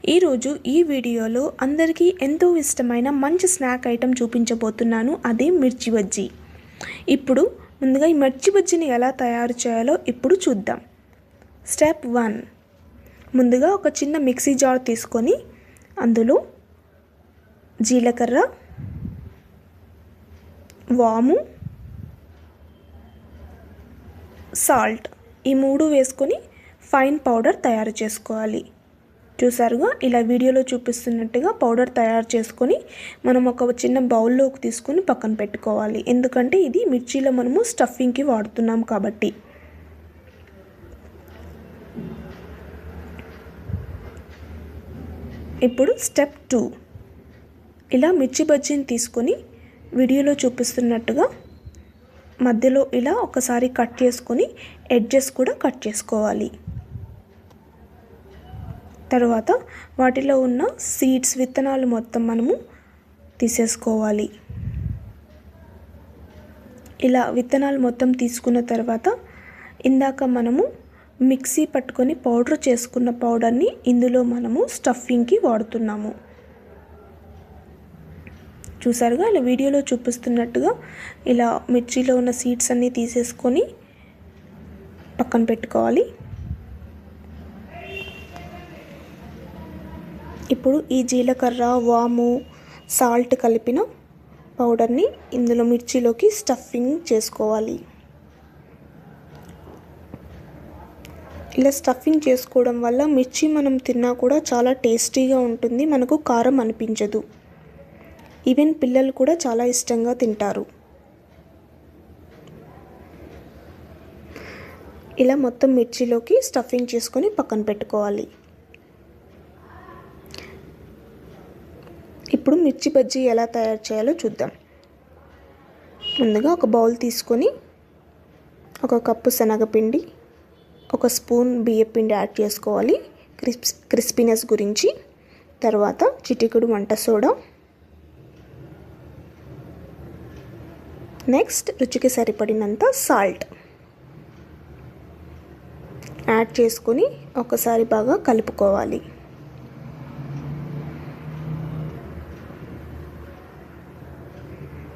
ఈరోజు ఈ వీడియోలో అందరికీ ఎంతో ఇష్టమైన మంచి స్నాక్ ఐటెం చూపించబోతున్నాను. అదే మిర్చి బజ్జీ. ఇప్పుడు ముందుగా ఈ మిర్చి బజ్జీని ఎలా తయారు చేయాలో ఇప్పుడు చూద్దాం. స్టెప్ 1. ముందుగా ఒక చిన్న మిక్సీ జార్ తీసుకొని అందులో జీలకర్ర, వాము, సాల్ట్ ఈ మూడు వేసుకొని ఫైన్ పౌడర్ తయారు చేసుకోవాలి. చూసారుగా, ఇలా వీడియోలో చూపిస్తున్నట్టుగా పౌడర్ తయారు చేసుకొని మనం ఒక చిన్న బౌల్లోకి తీసుకొని పక్కన పెట్టుకోవాలి. ఎందుకంటే ఇది మిర్చీలో మనము స్టఫింగ్కి వాడుతున్నాం కాబట్టి. ఇప్పుడు స్టెప్ 2. ఇలా మిర్చి బజ్జీని తీసుకొని వీడియోలో చూపిస్తున్నట్టుగా మధ్యలో ఇలా ఒకసారి కట్ చేసుకొని ఎడ్జెస్ కూడా కట్ చేసుకోవాలి. తర్వాత వాటిలో ఉన్న సీడ్స్, విత్తనాలు మొత్తం మనము తీసేసుకోవాలి. ఇలా విత్తనాలు మొత్తం తీసుకున్న తర్వాత ఇందాక మనము మిక్సీ పట్టుకొని పౌడర్ చేసుకున్న పౌడర్ని ఇందులో మనము స్టఫింగ్కి వాడుతున్నాము. చూసారుగా, ఇలా వీడియోలో చూపిస్తున్నట్టుగా ఇలా మిర్చిలో ఉన్న సీడ్స్ అన్నీ తీసేసుకొని పక్కన పెట్టుకోవాలి. ఇప్పుడు ఈ జీలకర్ర, వాము, సాల్ట్ కలిపిన పౌడర్ని ఇందులో మిర్చిలోకి స్టఫింగ్ చేసుకోవాలి. ఇలా స్టఫింగ్ చేసుకోవడం వల్ల మిర్చి మనం తిన్నా కూడా చాలా టేస్టీగా ఉంటుంది, మనకు కారం అనిపించదు. ఈవెన్ పిల్లలు కూడా చాలా ఇష్టంగా తింటారు. ఇలా మొత్తం మిర్చిలోకి స్టఫింగ్ చేసుకొని పక్కన పెట్టుకోవాలి. ఇప్పుడు మిర్చి బజ్జీ ఎలా తయారు చేయాలో చూద్దాం. ముందుగా ఒక బౌల్ తీసుకొని 1 కప్పు శనగపిండి, 1 స్పూన్ బియ్యపిండి యాడ్ చేసుకోవాలి క్రిస్పీనెస్ గురించి. తర్వాత చిటికెడు వంట సోడా, నెక్స్ట్ రుచికి సరిపడినంత సాల్ట్ యాడ్ చేసుకొని ఒకసారి బాగా కలుపుకోవాలి.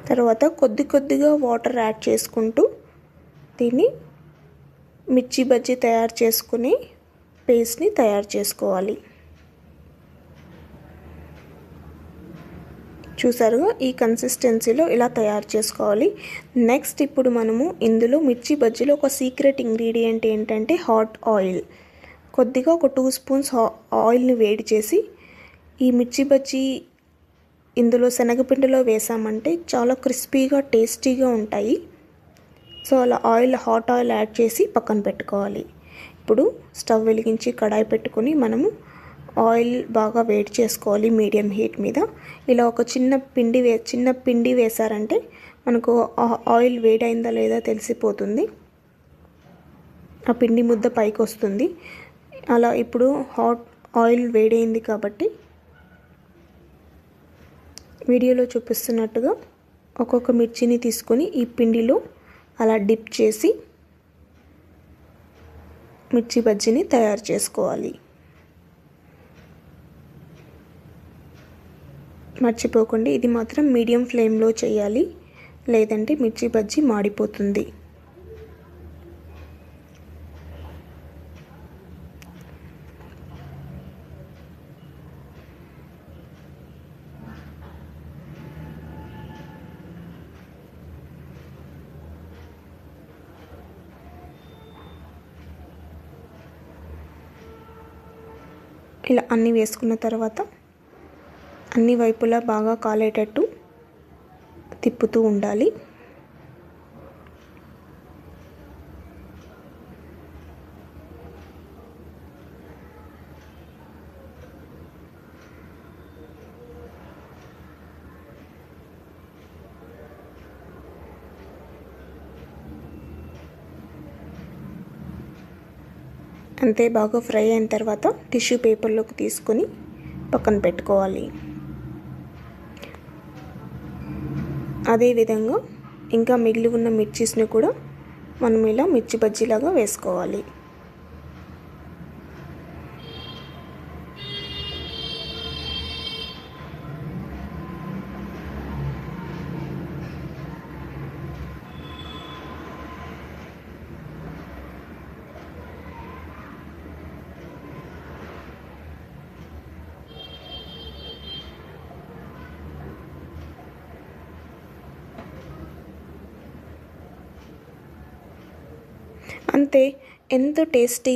తర్వాత కొద్దిగా వాటర్ యాడ్ చేసుకుంటూ దీన్ని మిర్చి బజ్జీ తయారు చేసుకుని పేస్ట్ని తయారు చేసుకోవాలి. చూసారుగా, ఈ కన్సిస్టెన్సీలో ఇలా తయారు చేసుకోవాలి. నెక్స్ట్ ఇప్పుడు మనము ఇందులో మిర్చి బజ్జీలో ఒక సీక్రెట్ ఇంగ్రీడియంట్ ఏంటంటే హాట్ ఆయిల్. కొద్దిగా ఒక 2 స్పూన్స్ ఆయిల్ని వేడి చేసి ఈ మిర్చి బజ్జీ ఇందులో శనగపిండిలో వేసామంటే చాలా క్రిస్పీగా టేస్టీగా ఉంటాయి. సో అలా హాట్ ఆయిల్ యాడ్ చేసి పక్కన పెట్టుకోవాలి. ఇప్పుడు స్టవ్ వెలిగించి కడాయి పెట్టుకొని మనము ఆయిల్ బాగా వేడి చేసుకోవాలి మీడియం హీట్ మీద. ఇలా ఒక చిన్న పిండి వేసారంటే మనకు ఆయిల్ వేడైందా లేదా తెలిసిపోతుంది. ఆ పిండి ముద్ద పైకి వస్తుంది. అలా ఇప్పుడు ఆయిల్ వేడైంది కాబట్టి వీడియోలో చూపిస్తున్నట్టుగా ఒక్కొక్క మిర్చిని తీసుకొని ఈ పిండిలో అలా డిప్ చేసి మిర్చి బజ్జీని తయారు చేసుకోవాలి. మర్చిపోకండి, ఇది మాత్రం మీడియం ఫ్లేమ్లో చేయాలి, లేదంటే మిర్చి బజ్జీ మాడిపోతుంది. ఇలా అన్నీ వేసుకున్న తర్వాత అన్ని వైపులా బాగా కాలేటట్టు తిప్పుతూ ఉండాలి. అంతే, బాగా ఫ్రై అయిన తర్వాత టిష్యూ పేపర్లోకి తీసుకొని పక్కన పెట్టుకోవాలి. అదేవిధంగా ఇంకా మిగిలి ఉన్న మిర్చీస్ని కూడా మనం ఇలా మిర్చి బజ్జీలాగా వేసుకోవాలి. అంతే, ఎంతో టేస్టీ